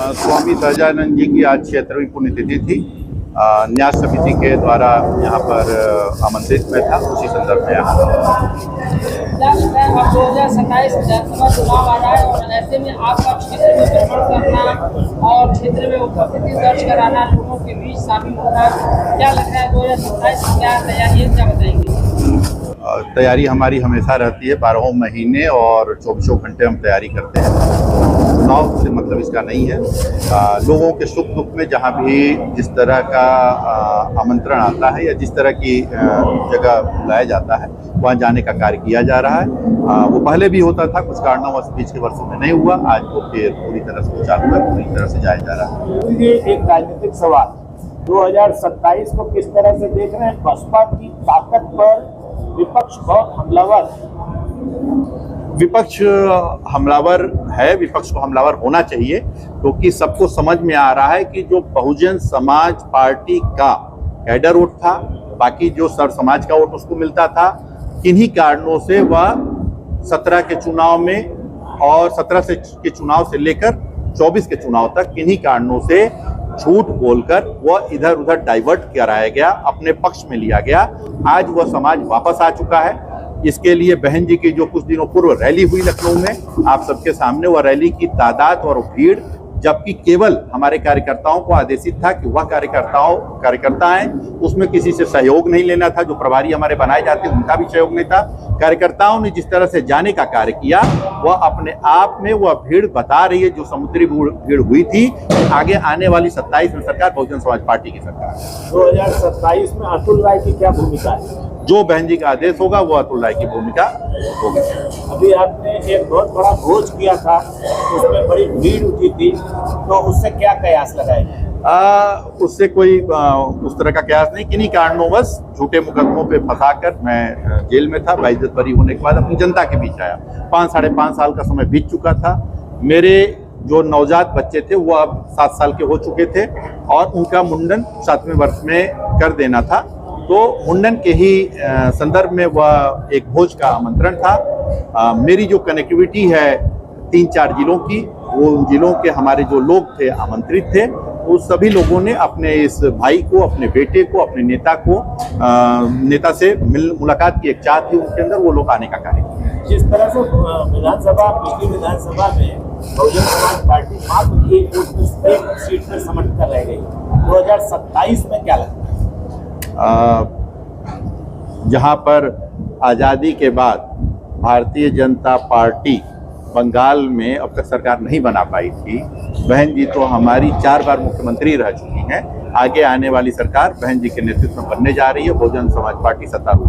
स्वामी सहजानंद जी की आज 76वीं पुण्यतिथि थी। न्यास समिति के द्वारा यहाँ पर आमंत्रित में था, उसी संदर्भ में यहाँ 2027 विधानसभा चुनाव आ रहा है और ऐसे में आपका क्षेत्र में भ्रमण करना और क्षेत्र में उपस्थिति दर्ज कराना, लोगों के बीच शामिल होना, क्या लग रहा है 2027 की क्या तैयारी है, क्या बताएंगे? तैयारी हमारी हमेशा रहती है, 12 महीने और 24 घंटे हम तैयारी करते हैं। चुनाव से मतलब इसका नहीं है। लोगों के सुख दुख में जहाँ भी जिस तरह का आमंत्रण आता है या जिस तरह की जगह बुलाया जाता है वहाँ जाने का कार्य किया जा रहा है। वो पहले भी होता था, कुछ कारणवश बीच के वर्षों में नहीं हुआ, आज वो फिर पूरी तरह से चालू है, पूरी तरह से जाया जा रहा है। ये एक राजनीतिक सवाल, 2027 को किस तरह से देख रहे हैं? बसपा की ताकत पर विपक्ष बहुत हमलावर, विपक्ष हमलावर है, विपक्ष को हमलावर होना चाहिए, क्योंकि सबको समझ में आ रहा है कि जो बहुजन समाज पार्टी का कैडर वोट था, बाकी जो सर समाज का वोट उसको मिलता था, किन्हीं कारणों से वह 17 के चुनाव में और 17 के चुनाव से लेकर 24 के चुनाव तक किन्हीं कारणों से झूठ बोलकर वह इधर उधर डाइवर्ट कराया गया, अपने पक्ष में लिया गया। आज वह समाज वापस आ चुका है। इसके लिए बहन जी की जो कुछ दिनों पूर्व रैली हुई लखनऊ में, आप सबके सामने, वह रैली की तादाद और भीड़, जबकि केवल हमारे कार्यकर्ताओं को आदेशित था कि वह कार्यकर्ता हैं, उसमें किसी से सहयोग नहीं लेना था। जो प्रभारी हमारे बनाए जाते हैं उनका भी सहयोग नहीं था। कार्यकर्ताओं ने जिस तरह से जाने का कार्य किया, वह अपने आप में वह भीड़ बता रही है, जो समुद्री भीड़ हुई थी, आगे आने वाली 27 में सरकार बहुजन समाज पार्टी की सरकार है। 2027 में अतुल राय की क्या भूमिका है? जो बहन जी का आदेश होगा वो अतुल राय की भूमिका होगी। अभी आपने एक बहुत बड़ा भोज किया था, उसमें बड़ी भीड़ उठी थी, तो उससे क्या कयास लगाएंगे? उससे कोई उस तरह का कयास नहीं। किन्हीं कारणोंवश झूठे मुकदमों पे फंसाकर मैं जेल में था। बाइज्जत बरी होने के बाद अपनी जनता के बीच आया। 5-5.5 साल का समय बीत चुका था। मेरे जो नवजात बच्चे थे वो अब 7 साल के हो चुके थे और उनका मुंडन 7वें वर्ष में कर देना था। तो मुंडन के ही संदर्भ में वह एक भोज का आमंत्रण था। मेरी जो कनेक्टिविटी है 3-4 जिलों की, वो उन जिलों के हमारे जो लोग थे आमंत्रित थे, वो सभी लोगों ने अपने इस भाई को, अपने बेटे को, अपने नेता से मुलाकात की एक चाह थी उनके अंदर, वो लोग आने का कार्य किया। जिस तरह से पिछली विधानसभा में बहुजन समाज पार्टी मात्र एक सीट पर समर्थ कर रह गई, 2027 में क्या लगता है? जहाँ पर आज़ादी के बाद भारतीय जनता पार्टी बंगाल में अब तक सरकार नहीं बना पाई थी, बहन जी तो हमारी 4 बार मुख्यमंत्री रह चुकी हैं। आगे आने वाली सरकार बहन जी के नेतृत्व में बनने जा रही है। बहुजन समाज पार्टी सत्तारूढ़